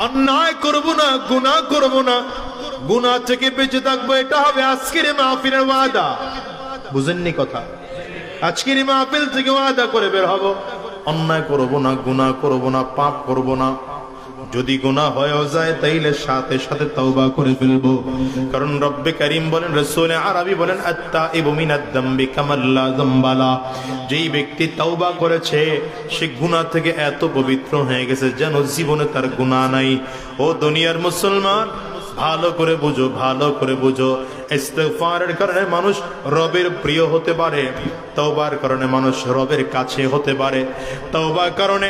অন্যায় করব না, গুনাহ করব না, গুনাহ থেকে বেঁচে থাকবো, এটা হবে আজকের মাহফিলের ওয়াদা। বুঝেননি কথা? আজকের মাহফিল থেকে ওয়াদা করে বের হব, অন্যায় করব না, গুনাহ করব না, পাপ করব না। যদি গুনাহ হয়েও যায় তাইলে সাথে সাথে তওবা করে ফেলবো। কারণ রব্বে কারীম বলেন, রাসূল আরবি বলেন, আত-তাইবু মিনাদ যামবি কামাল লা যামবা লা। যেই ব্যক্তি তওবা করেছে সে গুনাহ থেকে এত পবিত্র হয়ে গেছে যেন জীবনে তার গুনাহ নাই। ও দুনিয়ার মুসলমান, ভালো করে বুঝো, ভালো করে বুঝো। ইস্তিগফারের কারণে মানুষ রবের প্রিয় হতে পারে, তওবার কারণে মানুষ রবের কাছে হতে পারে, তওবার কারণে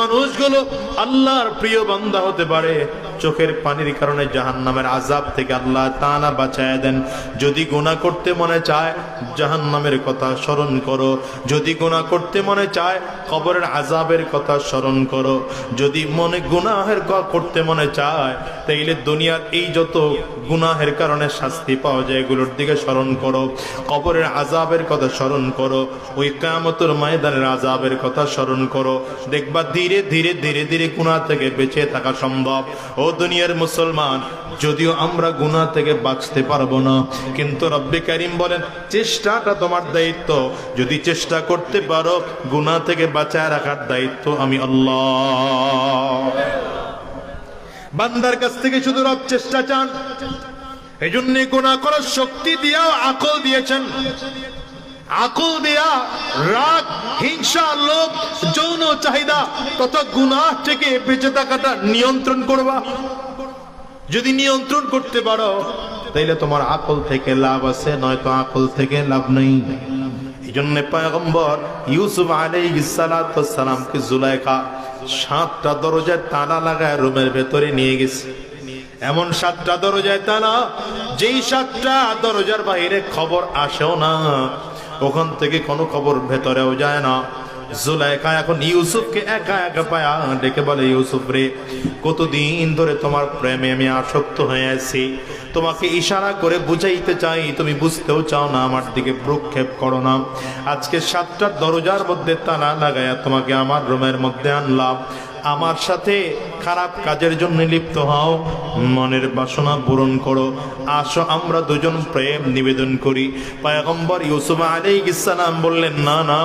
মানুষগুলো আল্লাহর প্রিয় বান্দা হতে পারে। চোখের পানির কারণে জাহান্নামের আযাব থেকে আল্লাহ তাআলা বাঁচায় দেন। যদি গুনাহ করতে মনে চায় জাহান্নামের কথা স্মরণ করো, যদি গুনাহ করতে মনে চায় কবরের আযাবের কথা স্মরণ করো, যদি মনে গুনাহের করতে মনে চায় তাইলে দুনিয়ার এই যত গুনাহের কারণে শাস্তি পাওয়া যায় এগুলোর দিকে স্মরণ করো, কবরের আযাবের কথা স্মরণ করো, ওই কিয়ামতের ময়দানের আযাবের কথা স্মরণ করো। দেখবা ধীরে ধীরে ধীরে ধীরে গুনাহ থেকে বেঁচে থাকা সম্ভব। ও দুনিয়ার মুসলমান, যদিও আমরা গুনাহ থেকে বাঁচতে পারবো না, কিন্তু রব্বে কারীম বলেন চেষ্টাটা তোমার দায়িত্ব। যদি চেষ্টা করতে পারো গুনাহ থেকে বাঁচায় রাখার দায়িত্ব আমি আল্লাহ। বান্দার কাছ থেকে শুধু রব চেষ্টা চান, এই জন্য গুনাহ করার শক্তি দিয়াও আকল দিয়েছেন। আকল দিয়া রাগ, হিংসা, লোভ, যৌন চাহিদা তথা গুনাহ থেকে বেঁচে থাকাটা নিয়ন্ত্রণ করবা। যদি নিয়ন্ত্রণ করতে পারো তাইলে তোমার আকল থেকে লাভ আছে, নয়তো আকল থেকে লাভ নেই। এই জন্য পয়গম্বর ইউসুফ আলাইহিস সালাতু সালামকে জুলাইখা 7টা দরজায় তালা লাগায় রুমের ভেতরে নিয়ে গেছে। এমন 7টা দরজায় তালা, যেই 7টা দরজার বাইরে খবর আসেও না, ওখান থেকে কোনো খবর ভেতরেও যায় না। জুলাইখা এখন ইউসুফকে একা একা পায়া ডেকে বলে, ইউসুফ রে, কতদিন ধরে তোমার প্রেমে আমি আসক্ত হয়ে আছি, তোমাকে ইশারা করে বুঝাইতে চাই, তুমি বুঝতেও চাও না, আমার দিকে ভ্রুক্ষেপ করো না। আজকে 7টা দরজার মধ্যে তালা লাগায়া তোমাকে আমার রুমের মধ্যে আনলাম, আমার সাথে খারাপ কাজের জন্য লিপ্ত হও, মনের বাসনা পূরণ করো, আসো আমরা দুজন প্রেম নিবেদন করি। পয়গম্বর ইউসুফ আলাইহিস সালাম বললেন, না না,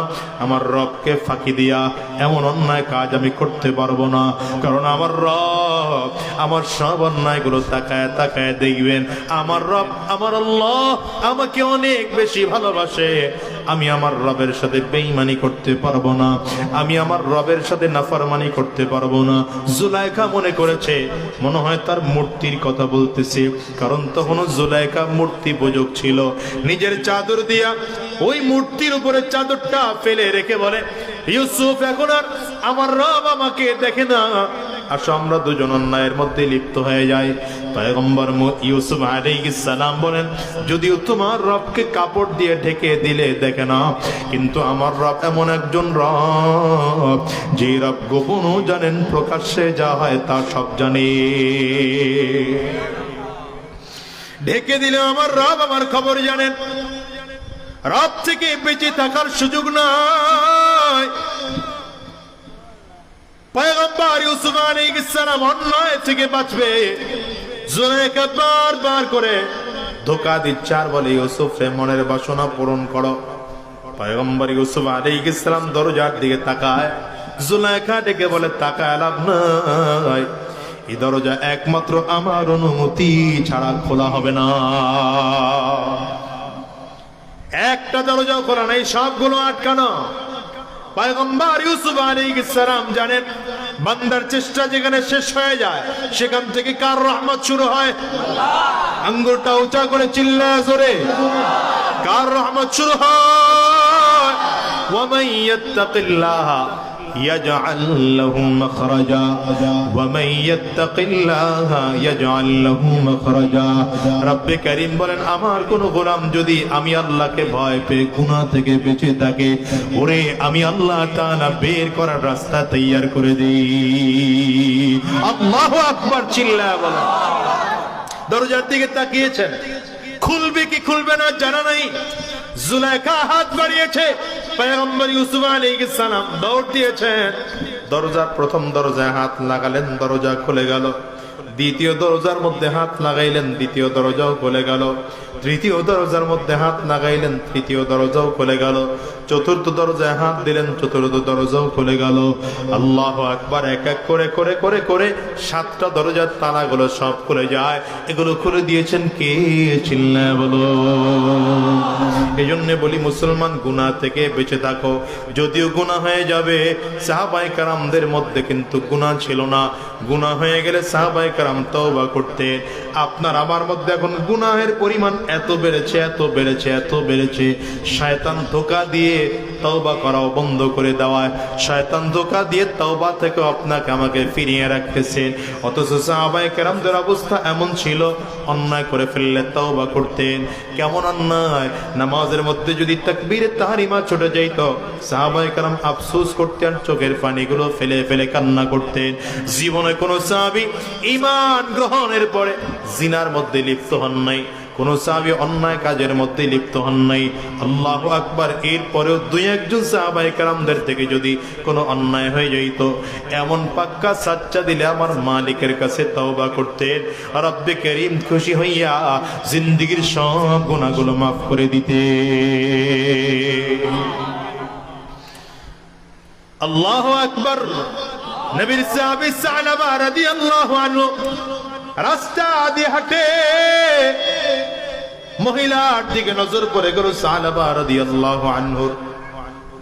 আমার রবকে ফাঁকি দিয়া এমন অন্যায় কাজ আমি করতে পারবো না, কারণ আমার রব আমার সব অন্যায়গুলো তাকায় তাকায় দেখবেন। আমার রব, আমার আল্লাহ আমাকে অনেক বেশি ভালোবাসে। আমি আমার রবের সাথে বেঈমানি করতে পারবো না, আমি আমার রবের সাথে নাফরমানি করতে পারবো না। জুলাইখা মনে করেছে মনে হয় তার মূর্তির কথা বলতেছে, কারণ তখনও জুলাইখা মূর্তি পূজক ছিল। নিজের চাদর দিয়া ওই মূর্তির উপরে চাদরটা ফেলে রেখে বলে, ইউসুফ এখন আর আমার রব আমাকে দেখে না, আসো আমরা দুজন অন্যায়ের মধ্যে লিপ্ত হয়ে যাই। পয়গম্বর ইউসুফ আলাইহিস সালাম বলেন, যদিও তোমার রবকে কাপড় দিয়ে ঢেকে দিলে দেখে না, কিন্তু আমার রব এমন একজন রব যে রব গোপনও জানেন, প্রকাশ্যে যা হয় তা সব জানে। ঢেকে দিলে আমার রব আমার খবর জানেন। রব থেকে বেঁচে থাকার সুযোগ নাই। পয়গম্বর ইউসুফ আলাইহিস সালাম অন্যায় থেকে বাঁচবে, জুলাইখা বারবার করে ধোঁকা দিচ্ছে আর বলে, ইউসুফ রে, মনের বাসনা পূরণ করো। পয়গম্বর ইউসুফ আলাইহিস সালাম দরজার দিকে তাকায়, জুলাইখা ডেকে বলে, তাকায় লাভ নাই, এই দরজা একমাত্র আমার অনুমতি ছাড়া খোলা হবে না। একটা দরজাও খোলা নাই, সবগুলো আটকানো। পয়গম্বর ইউসুফ আলাইহিস সালাম জানেন, বান্দার চেষ্টা যেখানে শেষ হয়ে যায় সেখান থেকে কার রহমত শুরু হয়? আঙ্গুলটা উঁচা করে চিল্লায় জোরে, কার রহমত শুরু হয়? ওয়ামান ইয়াত্তাকিল্লাহ يجعل له مخرجا ومن يتق الله يجعل له مخرجا। রব করিম বলেন, আমার কোন গোলাম যদি আমি আল্লাহকে ভয় পেয়ে গুনাহ থেকে বেঁচে থাকে, ওরে আমি আল্লাহ তাআলা বের করার রাস্তা তৈয়ার করে দেই। আল্লাহু আকবার চিল্লায়া বলেন। দরজার দিকে তাকিয়েছেন, খুলবে কি খুলবে না জানা নাই। জুলাইখা হাত বাড়িয়েছে, পয়গম্বর ইউসুফ আলাইহিস সালাম দৌড় দিয়েছেন। দরজার প্রথম দরজায় হাত লাগালেন, দরজা খুলে গেল। দ্বিতীয় দরজার মধ্যে হাত লাগাইলেন, দ্বিতীয় দরজাও খুলে গেল। তৃতীয় দরজার মধ্যে হাত লাগাইলেন, তৃতীয় দরজাও খুলে গেল। চতুর্থ দরজায় হাত দিলেন, চতুর্থ দরজাও খুলে গেল। আল্লাহু আকবার। এক এক করে করে করে করে 7টা দরজার তালাগুলো সব খুলে যায়। এগুলো খুলে দিয়েছেন কে? চিল্লায় বলো। এই জন্য বলি মুসলমান, গুনাহ থেকে বেঁচে থাকো। যদিও গুনাহ হয়ে যাবে, সাহাবায়ে কেরামদের মধ্যে কিন্তু গুনাহ ছিল না। গুনাহ হয়ে গেলে সাহাবায়ে কেরাম তওবা করতেন। আপনার আমার মধ্যে এখন গুনাহের পরিমাণ এত বেড়েছে, এত বেড়েছে, এত বেড়েছে। শয়তান ধোঁকা দিয়ে তওবা করাও বন্ধ করে দেওয়ায়, শয়তান ধোঁকা দিয়ে তওবা থেকে আপনাকে আমাকে ফিরিয়ে রাখতেছেন। অথচ সাহাবায়ে কেরামদের অবস্থা এমন ছিল, অন্যায় করে ফেললে তওবা করতেন। কেমন অন্যায়? নামাজের মধ্যে যদি তাকবীরে তাহরিমা ছুটে যাইত, সাহাবায়ে কেরাম আফসোস করতেন, চোখের পানিগুলো ফেলে ফেলে কান্না করতেন। জীবনে কোন সাহাবী ঈমান গ্রহণের পরে জিনার মধ্যে লিপ্ত হন নাই, কোন সাহাবী অন্যায় কাজের মধ্যে লিপ্ত হন নাই। আল্লাহু আকবার। এরপরেও 2-1 সাহাবায়ে কেরামদের থেকে যদি কোনো অন্যায় হয়ে যেত, এমন পাক্কা সাচ্চা দিলে আমার মালিকের কাছে তওবা করতেন। রব্বে করিম খুশি হইয়া জিন্দেগীর সব গুনাহগুলো মাফ করে দিতে। আল্লাহু আকবার। নবীর সাহাবী সালাবা রাদিয়াল্লাহু আনহু রাস্তা দিয়ে হাঁটে, মহিলার দিকে নজর পড়ে গেল সালাবা রাদিয়াল্লাহু আনহু।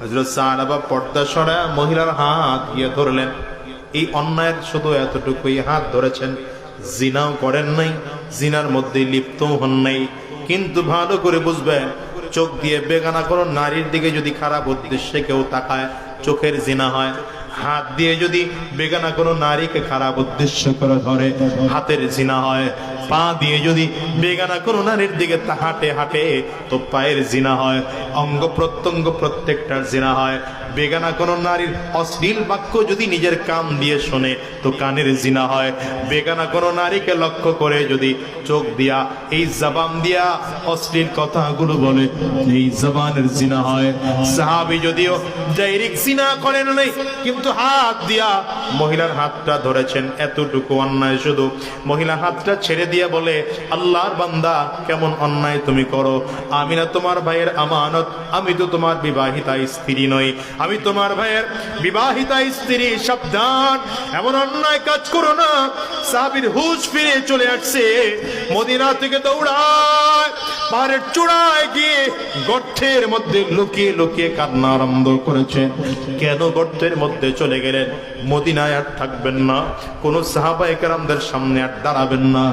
হযরত সালাবা পর্দা সরায় মহিলার হাত গিয়ে ধরলেন। এই অন্যায়ের শুধু এতটুকুই, হাত ধরেছেন, জিনাও করেন নাই, জিনার মধ্যে লিপ্ত হন নাই। কিন্তু ভালো করে বুঝবেন, চোখ দিয়ে বেগানা কোনো নারীর দিকে যদি খারাপ উদ্দেশ্যে কেউ তাকায়, চোখের জিনা হয়। হাত দিয়ে যদি বেগানা কোনো নারীকে খারাপ উদ্দেশ্য করে ধরে, হাতের জিনা হয়। পা দিয়ে যদি বেগানা কোনো নারীর দিকে হাঁটে হাঁটে, তো পায়ের জিনা হয়। অঙ্গ প্রত্যঙ্গ প্রত্যেকটার জিনা হয়। বেগানা কোনো নারীর অশ্লীল বাক্য যদি নিজের কান দিয়ে শোনে, তো কানের জিনা হয়। বেগানা কোনো নারীকে লক্ষ্য করে যদি চোখ দিয়া, এই জবান দিয়া অশ্লীল কথাগুলো বলে, এই জবানের জিনা হয়। সাহাবী যদিও ডাইরেক্ট জিনা করেন নাই, কিন্তু হাত দিয়া মহিলার হাতটা ধরেছেন, এতটুকু অন্যায়। শুধু মহিলা হাতটা ছেড়ে দিয়ে বলে, আল্লাহর বান্দা, কেমন অন্যায় তুমি করো। আমি না তোমার ভাইয়ের আমানত, আমি তো তোমার বিবাহিতা স্ত্রী নই, আমি তোমার ভাইয়ের বিবাহিতা স্ত্রী, সাবধান, এমন অন্যায় কাজ করো না। সাহাবীর হুঁশ ফিরে চলে আসছে, মদিনা থেকে দৌড়ায় পাহাড়ের চূড়ায় গিয়ে গর্তের মধ্যে লুকিয়ে লুকিয়ে কান্না আরম্ভ করেছে। কেন গর্তের মধ্যে চলে গেলেন? মদিনায় আর থাকবেন না, কোন সাহাবায়ে কেরামদের সামনে আর দাঁড়াবেন না,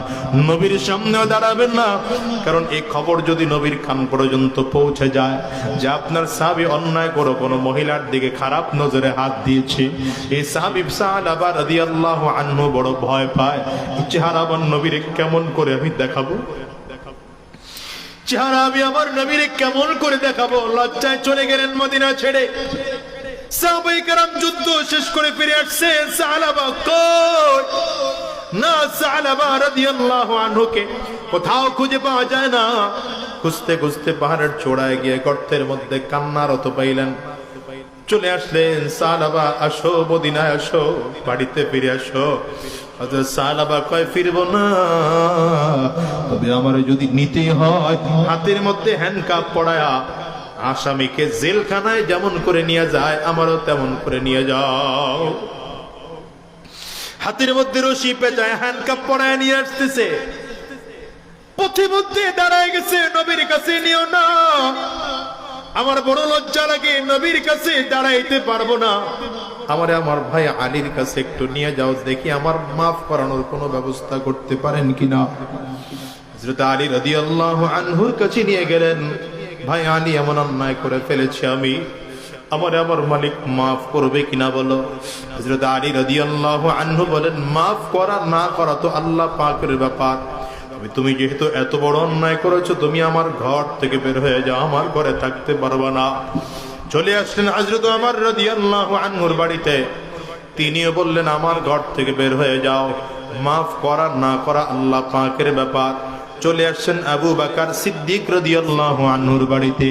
নবীর সামনেও দাঁড়াবেন না। কারণ এই খবর যদি নবীর কান পর্যন্ত পৌঁছে যায় যে আপনার সাহাবী অন্যায় করে কোনো মহিলার দিকে খারাপ নজরে হাত দিয়েছে, এই সাহাবী সালাবা রাদিয়াল্লাহু আনহু বড় ভয় পায়। চেহারাবান নবীর কেমন করে আমি দেখাবো, চেহারা আমি আমার নবীর কেমন করে দেখাবো? লজ্জায় চলে গেলেন মদিনা ছেড়ে। সাহাবায়ে কেরাম যুদ্ধ শেষ করে ফিরে আসছে, সালাবা কই না, সালাবা রাদিয়াল্লাহু আনহুকে কোথাও খুঁজে পাওয়া যায় না। খুঁজতে খুঁজতে পাহাড়ের চূড়ায় গিয়ে গর্তের মধ্যে কান্নারত পাইলেন। চলে আসলেন, সালাবা আসো, মদিনায় আসো, বাড়িতে ফিরে আসো। হযরত সালাবা কয়, ফিরবো না, তবে আমার যদি নিতে হয়, হাতের মধ্যে হ্যান্ডকাপ পড়ায়া আসামিকে জেলখানায় যেমন করে নিয়ে যায়, আমারও তেমন করে নিয়ে যাও। হাতের মধ্যে রশি পেঁচায় হ্যান্ডকাপ পড়ায় নিয়ে আসতেছে। পথে মধ্যে দাঁড়ায় গেছে, নবীর কাছে নিও না, আমার বড় লজ্জা লাগে, নবীর কাছে দাঁড়াইতে পারবো না, আমারে আমার ভাই আলীর কাছে একটু নিয়ে যাও, দেখি আমার মাফ করানোর কোনো ব্যবস্থা করতে পারেন কিনা। হযরত আলী রাদিয়াল্লাহু আনহুর কাছে নিয়ে গেলেন। ভাই আলী, এমন অন্যায় করে ফেলেছি আমি, আমারে আমার মালিক মাফ করবে কিনা বলো। হযরত আলী রাদিয়াল্লাহু আনহু বলেন, মাফ করা না করা তো আল্লাহ পাকের ব্যাপার। তুমি যেহেতু এত বড় অন্যায় করেছো, তুমি আমার ঘর থেকে বের হয়ে যাও, আমার ঘরে থাকতে পারবে না। চলে আসলেন হযরত ওমর রাদিয়াল্লাহু আনহুর বাড়িতে। তিনিও বললেন, আমার ঘর থেকে বের হয়ে যাও, মাফ করা না করা আল্লাহ পাকের ব্যাপার। চলে আসছেন আবু বকর সিদ্দিক রাদিয়াল্লাহু আনহুর বাড়িতে।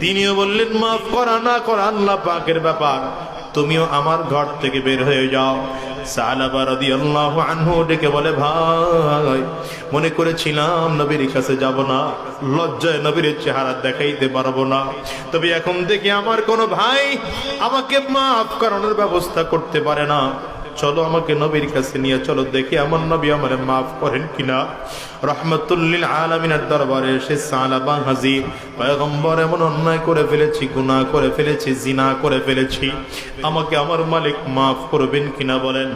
তিনিও বললেন, মাফ করা না করা আল্লাহ পাকের ব্যাপার। তুমিও আমার ঘর থেকে বের হয়ে যাও। সালাবা রাদিয়াল্লাহু আনহু ডেকে বলে, ভাই মনে করেছিলাম নবীর কাছে যাব না, লজ্জায় নবীর চেহারা দেখাইতে পারবো না, তবে এখন দেখি আমার কোনো ভাই আমাকে মাফ করানোর ব্যবস্থা করতে পারে না, চলো আমাকে নবীর কাছে নিয়ে চলো, দেখি আমার নবী আমারে মাফ করেন কিনা। রহমাতুল লিল আলামিনের দরবারে এসে সালাবা হাজির, পয়গম্বর এমন অন্যায় করে ফেলেছি, গুনাহ করে ফেলেছি, জিনা করে ফেলেছি, আমাকে আমার মালিক মাফ করবেন কিনা বলেন।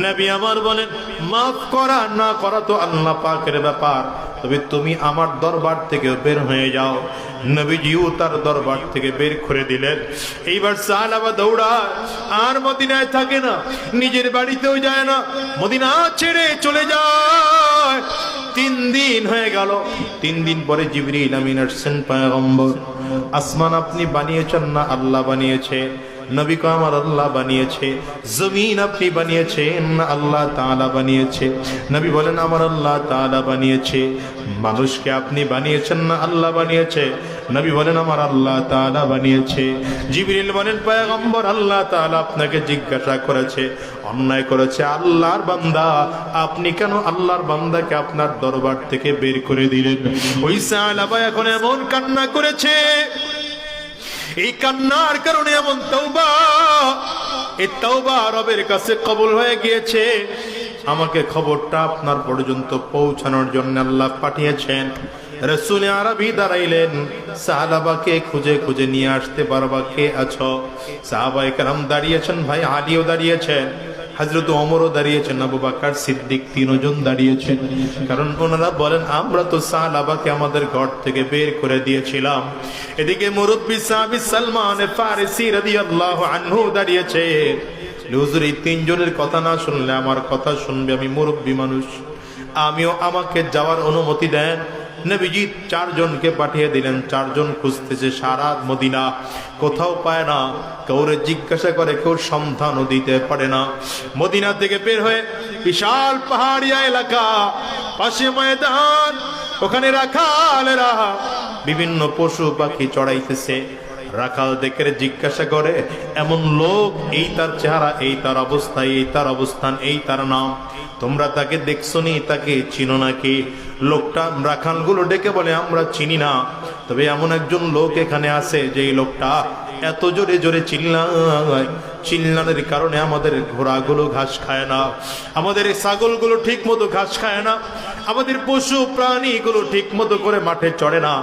নবী আমার বলেন, মাফ করা না করা তো আল্লাহ পাকের ব্যাপার, তবে তুমি আমার দরবার থেকে বের হয়ে যাও। নবীজিও তার দরবার থেকে বের করে দিলেন। এইবার সাহাবা দৌড়ায়, আর মদিনায় থাকে না, নিজের বাড়িতেও যায় না, মদিনা ছেড়ে চলে যায়। 3 দিন হয়ে গেল। 3 দিন পরে জিবরিল আমিন আসছেন, পয়গম্বর আসমান আপনি বানিয়েছেন না আল্লাহ বানিয়েছে? নবী কো আমার আল্লাহ বানিয়েছে। জমিন আপনি বানিয়েছেন না আল্লাহ তাআলা বানিয়েছে? নবী বলেন আমার আল্লাহ তাআলা বানিয়েছে। মানুষকে আপনি বানিয়েছেন না আল্লাহ বানিয়েছে? নবী বলেন আমার আল্লাহ তাআলা বানিয়েছে। জিবরিল বলেন, পয়গম্বর আল্লাহ তাআলা আপনাকে জিজ্ঞাসা করেছে, অন্যায় করেছে আল্লাহর বান্দা, আপনি কেন আল্লাহর বান্দাকে আপনার দরবার থেকে বের করে দিলেন? ওই সাহাবা এখন এমন কান্না করেছে, এই কান্নার কারণে এমন তওবা, এই তওবা রবের কাছে কবুল হয়ে গিয়েছে। আমাকে খবরটা আপনার পর্যন্ত পৌঁছানোর জন্য আল্লাহ পাঠিয়েছেন। রাসূল আরবি দাঁড়াইলেন, সাহাবাকে খুঁজে খুঁজে নিয়ে আসতে পারবা কে আছো? সাহাবায়ে কেরাম দাঁড়িয়েছেন, ভাই আলীও দাঁড়িয়েছেন, হযরত ওমরও দাঁড়িয়েছেন, আবু বকর সিদ্দিক, 3 জন দাঁড়িয়েছেন। কারণ ওনারা বলেন, আমরা তো সাহাবাকে আমাদের ঘর থেকে বের করে দিয়েছিলাম। এদিকে মুরব্বি সাহাবী সালমান ফারিসি রাদিয়াল্লাহু আনহু দাঁড়িয়েছে। হুজুর, এই 3 জনের কথা না শুনলে আমার কথা শুনবে, আমি মুরব্বি মানুষ, আমিও আমাকে যাওয়ার অনুমতি দেন। নবীজি 4 জনকে পাঠিয়ে দিলেন। 4 জন খুঁজতেছে সারা মদিনা, কোথাও পায় না। কাউরে জিজ্ঞাসা করে, কেউ সন্ধানও দিতে পারে না। মদিনা থেকে বের হয়ে বিশাল পাহাড়িয়া এলাকা, পাশে ময়দান, ওখানে রাখালেরা বিভিন্ন পশু পাখি চড়াইতেছে। রাখাল দেখে জিজ্ঞাসা করে, এমন লোক, এই তার চেহারা, এই তার অবস্থা, এই তার অবস্থান, এই তার নাম, তোমরা তাকে দেখছো নি, তাকে চিনো নাকি? লোকটা রাখালগুলো ডেকে বলে, আমরা চিনি না, তবে এমন একজন লোক এখানে আছে যে লোকটা এত জোরে জোরে চিল্লায়, চিল্লানোর কারণে আমাদের ঘোড়াগুলো ঘাস খায় না, আমাদের ছাগলগুলো ঠিক মতো ঘাস খায় না, আমাদের পশু প্রাণীগুলো ঠিক মতো করে মাঠে চড়ে না।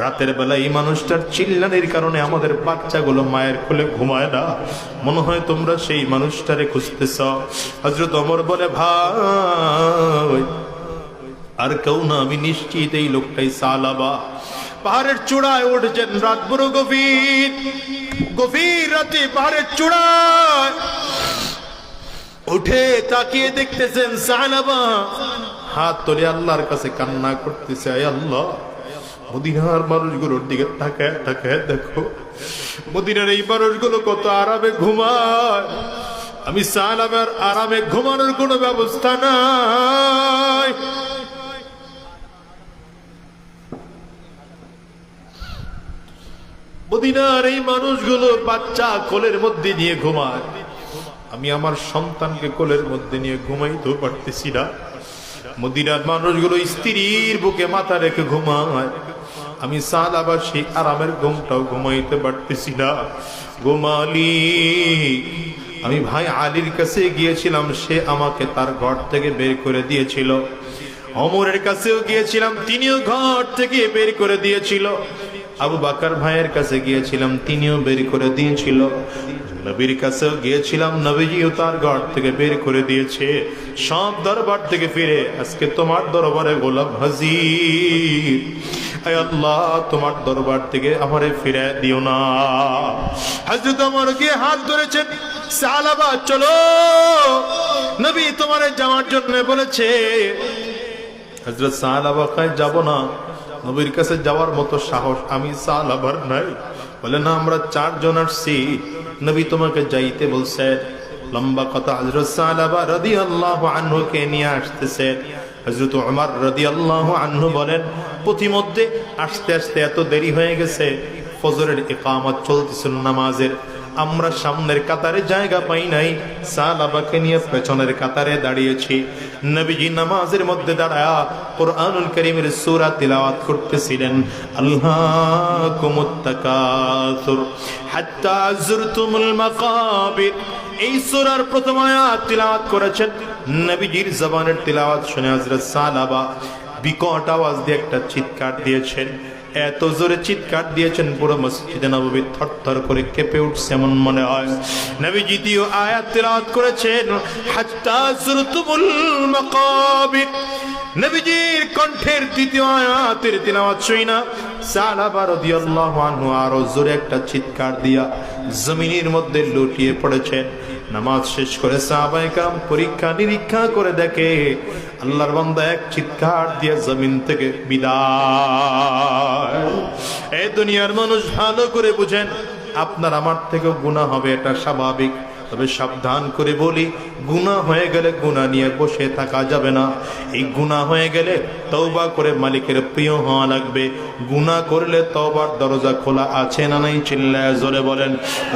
রাতের বেলা এই মানুষটার চিল্লানির কারণে আমাদের বাচ্চাগুলো মায়ের কোলে ঘুমায় না। মনে হয় তোমরা সেই মানুষটারে খুঁজতেছ। হযরত ওমর বলে, ভাই আর কেউ না, আমি নিশ্চিত এই লোকটাই সালাবা। পাহাড়ের চূড়ায় উঠছেন, রাত বড় গভীর, গভীর রাতে পাহাড়ের চূড়ায় উঠে তাকিয়ে দেখতেছেন সালাবা হাত তুলে আল্লাহর কাছে কান্না করতেছে, আয় আল্লাহ, মদিনার মানুষগুলোর দিকে তাকায় তাকায় দেখো, মদিনার এই মানুষগুলো কত আরামে ঘুমায়, আমি সালাবার আরামে ঘুমানোর কোনো ব্যবস্থা নাই। মদিনার এই মানুষগুলো বাচ্চা কোলের মধ্যে নিয়ে ঘুমায়, আমি আমার সন্তানকে কোলের মধ্যে নিয়ে ঘুমাইতেও পারতেছি না। মদিনার মানুষগুলো স্ত্রীর বুকে মাথা রেখে ঘুমায়, আমি সালাবার সেই আরামের ঘুমটাও ঘুমাইতে পারতেছি না। ঘুমালি, আমি ভাই আলীর কাছে গিয়েছিলাম, সে আমাকে তার ঘর থেকে বের করে দিয়েছিল। ওমরের কাছেও গিয়েছিলাম, তিনিও ঘর থেকে বের করে দিয়েছিল। আবু বকর ভাইয়ের কাছে গিয়েছিলাম, তিনিও বের করে দিয়েছিল। নবীর কাছেও গিয়েছিলাম, নবীজিও তার ঘর থেকে বের করে দিয়েছে। সব দরবার থেকে ফিরে আজকে তোমার দরবারে গোলাম হাজির। আয় আল্লাহ, তোমার দরবার থেকে আমারে ফিরে দিও না। হযরত ওমর গিয়ে হাত ধরেছেন, সালাবা চলো, নবী তোমারে যাওয়ার জন্য বলেছে। হযরত সালাবা কয়, যাব না, নবীর কাছে যাওয়ার মতো সাহস আমি সালাবার নাই। বলে না, আমরা 4 জন আসছি, নবী তোমাকে যাইতে বলছে। লম্বা কথা, হযরত সালাবা রাদিয়াল্লাহু আনহু কে নিয়ে আসতেছে। হযরত ওমর রাদিয়াল্লাহু আনহু বলেন, প্রতিমধ্যে আসতে আসতে এত দেরি হয়ে গেছে, ফজরের ইকামত চলতেছিল নামাজের। আমরা সামনের কাতারে জায়গা পাই নাই, সাহাবাকে নিয়ে পেছনের কাতারে দাঁড়িয়েছি। নবীজি নামাজের মধ্যে দাঁড়ায়া কুরআনুল কারীমের সূরা তিলাওয়াত করতেছিলেন। আল্লাহুকুমুত তাকাসুর হাত্তা যুরতুমুল মাকাবির, এই সূরার প্রথম আয়াত তিলাওয়াত করেছেন। নবীজির জবানের তিলাওয়াত শুনে হযরত সাহাবা বিকট আওয়াজ দিয়ে একটা চিৎকার দিয়েছেন। এত জোরে চিৎকার দিয়েছেন পুরো মসজিদে নববী থরথর করে কেঁপে উঠছে এমন মনে হয়। নবীজি দ্বিতীয় আয়াত তিলাওয়াত করেছেন, হাত্তা যুরতুমুল মাকাবির। নবীজির কণ্ঠের দ্বিতীয় আয়াতের তিলাওয়াত শুনা সাহাবা রাদিয়াল্লাহু আনহু আরো জোরে একটা চিৎকার দিয়া জমিনের মধ্যে লুটিয়ে পড়েছেন। নামাজ শেষ করে সাহাবায়ে কেরাম পরীক্ষা নিরীক্ষা করে দেখে আল্লাহর বান্দা এক চিৎকার দিয়ে জমিন থেকে বিদায়। এই দুনিয়ার মানুষ ভালো করে বুঝেন, আপনার আমার থেকে গুনাহ হবে, এটা স্বাভাবিক। তবে সাবধান করে বলি, গুনাহ হয়ে গেলে গুনাহ নিয়ে বসে থাকা যাবে না। এই গুনাহ হয়ে গেলে তওবা করে মালিকের প্রিয় হওয়া লাগবে। গুনাহ করলে তওবার দরজা খোলা আছে না নাই? চিল্লায় জোরে বলেন।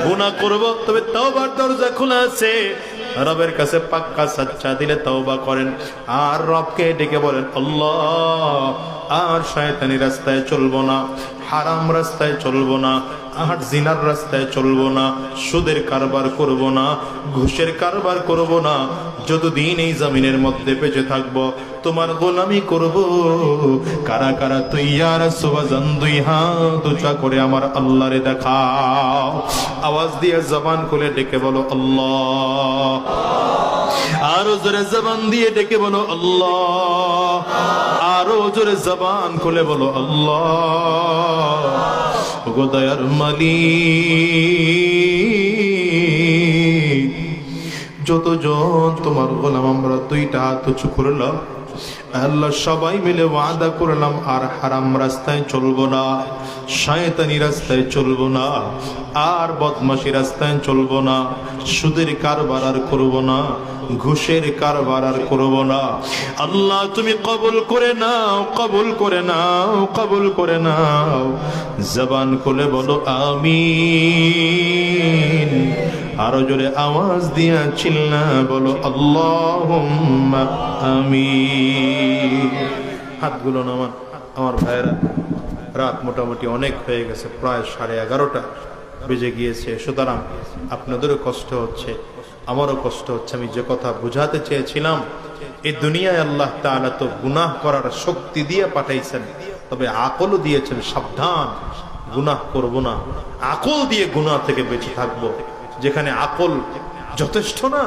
গুনাহ করব তবে তওবার দরজা খোলা আছে। রবের কাছে পাক্কা সাচ্চা দিলে তওবা করেন আর রবকে ডেকে বলেন, আল্লাহ আর শয়তানি রাস্তায় চলবো না, হারাম রাস্তায় চলবো না, আর জিনার রাস্তায় চলবো না, সুদের কারবার করব না, ঘুষের কারবার করব না। যতদিন এই জমিনের মধ্যে বেঁচে থাকবো তোমার গোলামি করব। কারা কারা তৈয়ার সুবাজান, দুই হাত উঁচা করে আমার আল্লাহরে দেখাও। আওয়াজ দিয়ে জবান খুলে ডেকে বলো আল্লাহ। আরো জোরে জবান দিয়ে ডেকে বলো আল্লাহ। আরো জোরে জবান খুলে বলো আল্লাহ। ওগো দয়ার মালিক, যতজন তোমার গোলাম আমরা দুইটা হাত উঁচু করলাম, আল্লাহ সবাই মিলে ওয়াদা করলাম আর হারাম রাস্তায় চলবো না, শয়তানি রাস্তায় চলবো না, আর বদমাশি রাস্তায় চলবো না, সুদের কারবার আর করবো না, ঘুষের কারবার আর করবো না। আল্লাহ তুমি কবুল করে নাও, কবুল করে নাও, কবুল করে নাও। জবান খুলে বলো আমিন। আরো জোরে আওয়াজ দিয়া চিল্লা বলো আল্লাহুম্মা আমিন। হাতগুলো নামান আমার ভাইয়েরা। রাত মোটামুটি অনেক হয়ে গেছে, প্রায় 11:30 বেজে গিয়েছে। সুতরাং আপনাদেরও কষ্ট হচ্ছে, আমারও কষ্ট হচ্ছে। আমি যে কথা বুঝাতে চেয়েছিলাম, এই দুনিয়ায় আল্লাহ তাআলা তো গুনাহ করার শক্তি দিয়ে পাঠাইছেন, তবে আকলও দিয়েছেন। সাবধান, গুনাহ করব না, আকল দিয়ে গুনাহ থেকে বেঁচে থাকবো। যেখানে আকল যথেষ্ট না,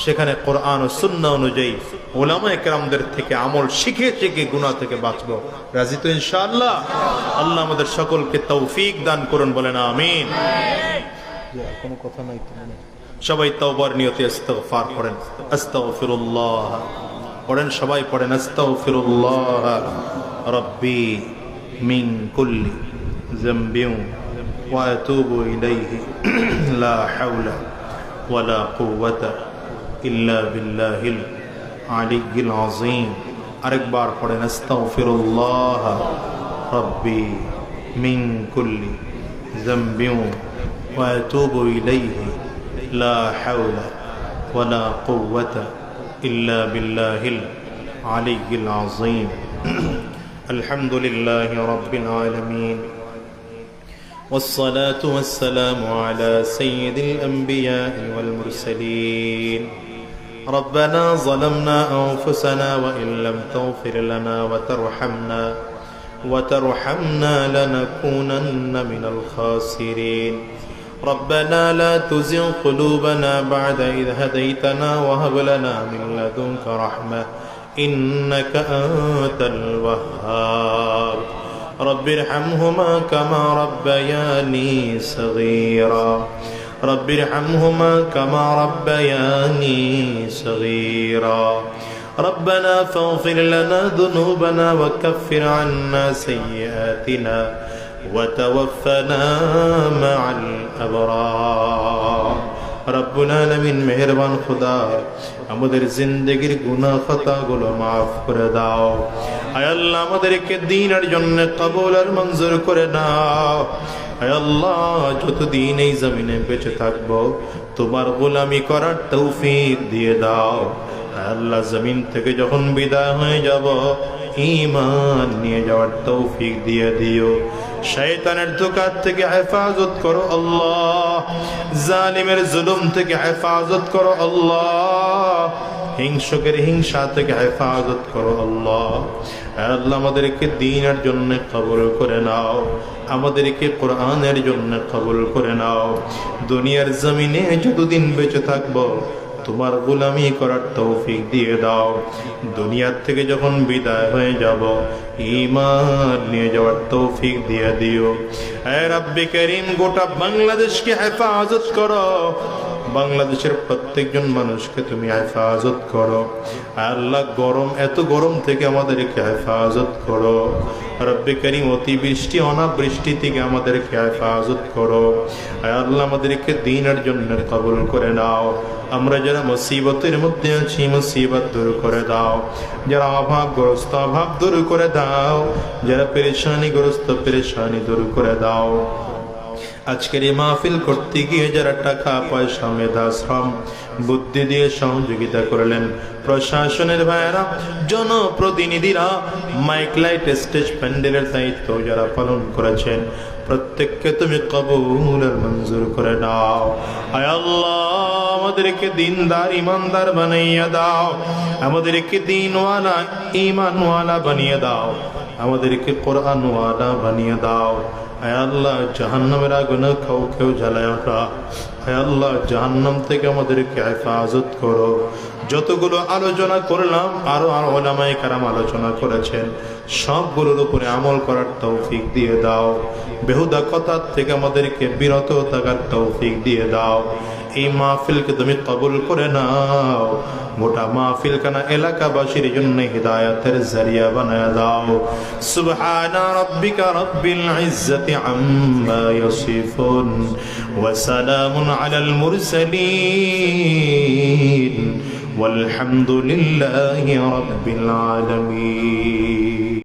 সেখানে কোরআন ও সুন্নাহ অনুযায়ী উলামায়ে কেরামদের থেকে আমল শিখে শিখে গুনাহ থেকে বাঁচবো। রাজি তো ইনশাআল্লাহ? আল্লাহ আমাদের সকলকে তৌফিক দান করুন, বলেন আমিন। কোনো কথা নাই তো? সবাই তওবার নিয়তে ইস্তিগফার করেন। আস্তাগফিরুল্লাহ পড়েন, সবাই পড়েন আস্তাগফিরুল্লাহ রাব্বি মিন কুল্লি যামবিন ওয়া আতুবু ইলাইহি লা হাওলা ওয়ালা কুওয়াতা ইল্লা বিল্লাহিল আলিয়্যিল আযীম। আরেকবার পড়েন আস্তাগফিরুল্লাহ রাব্বি মিন কুল্লি যামবিন ওয়া আতুবু ইলাইহি লা হাওলা ওয়ালা কুওয়াতা ইল্লা বিল্লাহিল আলিয়্যিল আযীম। আলহামদুলিল্লাহি রাব্বিল আলামিন। والصلاة والسلام على سيد الأنبياء والمرسلين. ربنا ظلمنا أنفسنا وإن لم تغفر لنا وترحمنا لنكونن من الخاسرين. ربنا لا تزغ قلوبنا بعد إذ هديتنا وهب لنا من لدنك رحمة إنك أنت الوهاب. رب ارحمهما كما ربياني صغيرا. رب ارحمهما كما ربياني صغيرا. ربنا فاغفر لنا ذنوبنا وكفر عنا سيئاتنا وتوفنا مع الأبرار. রব্বুল আলামিন মেহেরবান খোদা, আমাদের জিন্দেগির গুনাহ খাতাগুলো মাফ করে দাও। আয় আল্লাহ, আমাদেরকে দ্বীনের জন্য কবুল আর মঞ্জুর করে নাও। আয় আল্লাহ, যতদিন এই জমিনে বেঁচে থাকবো তোমার গোলামি করার তৌফিক দিয়ে দাও। আয় আল্লাহ, জমিন থেকে যখন বিদায় হয়ে যাব ঈমান নিয়ে যাওয়ার তৌফিক দিয়ে দিও। শয়তানের ধোঁকা থেকে হেফাজত করো আল্লাহ, জালিমের জুলুম থেকে হেফাজত করো আল্লাহ, হিংসুকের হিংসা থেকে হেফাজত করো আল্লাহ। আল্লাহ, আমাদেরকে দ্বীনের জন্য কবুল করে নাও, আমাদেরকে কোরআনের জন্য কবুল করে নাও। দুনিয়ার জমিনে যতদিন বেঁচে থাকবো তোমার গোলামি করার তৌফিক দিয়ে দাও। দুনিয়ার থেকে যখন বিদায় হয়ে যাব ঈমান নিয়ে যাওয়ার তৌফিক দিয়ে দিও। হে রাব্বে কারীম, গোটা বাংলাদেশকে হেফাজত করো, বাংলাদেশের প্রত্যেকজন মানুষকে তুমি হেফাজত করো। আল্লাহ, গরম, এত গরম থেকে আমাদেরকে হেফাজত করো। রব্বে কারীম, অতিবৃষ্টি অনাবৃষ্টি থেকে আমাদেরকে হেফাজত করো। আল্লাহ, আমাদেরকে দ্বীনের জন্য কবুল করে নাও। আমরা যারা মুসিবতের মধ্যে আছি মুসিবত দূর করে দাও, যারা অভাবগ্রস্ত অভাব দূর করে দাও, যারা পেরেশানিগ্রস্ত পেরেশানি দূর করে দাও। আজকের এই মাহফিল করতে গিয়ে যারা টাকা পয়সা মেধা শ্রম বুদ্ধি দিয়ে সহযোগিতা করলেন, প্রশাসনের ভাইয়েরা, জনপ্রতিনিধিরা, মাইক লাইট স্টেজ প্যান্ডেলের দায়িত্ব যারা পালন করেছেন, প্রত্যেককে তুমি কবুল আর মঞ্জুর করে নাও। আয় আল্লাহ, আমাদেরকে দিনদার ইমানদার বানাইয়া দাও, আমাদেরকে দিনওয়ালা ইমানওয়ালা বানিয়ে দাও, আমাদেরকে কোরআনওয়ালা বানিয়ে দাও। আয় আল্লাহ, জাহান্নামের আগুনে কেউ জ্বালায় ওঠা, আয় আল্লাহ, জাহান্নাম থেকে আমাদেরকে হেফাজত করো। যতগুলো আলোচনা করলাম, আরো উলামায়ে কেরাম আলোচনা করেছেন, সবগুলোর উপরে আমল করার তৌফিক দিয়ে দাও। বেহুদা কথার থেকে আমাদেরকে বিরত থাকার তৌফিক দিয়ে দাও। এই মাহফিলকে তুমি কবুল করে নাও, গোটা মাহফিল কানা এলাকাবাসীর জন্য হিদায়াতের জরিয়া বানায় দাও। সুবহানা রাব্বিকা রাব্বিল ইজ্জাতি আম্মা ইয়াসিফুন ওয়া সালামুন আলাল মুরসালিন ওয়ালহামদুলিল্লাহি রাব্বিল আলামিন।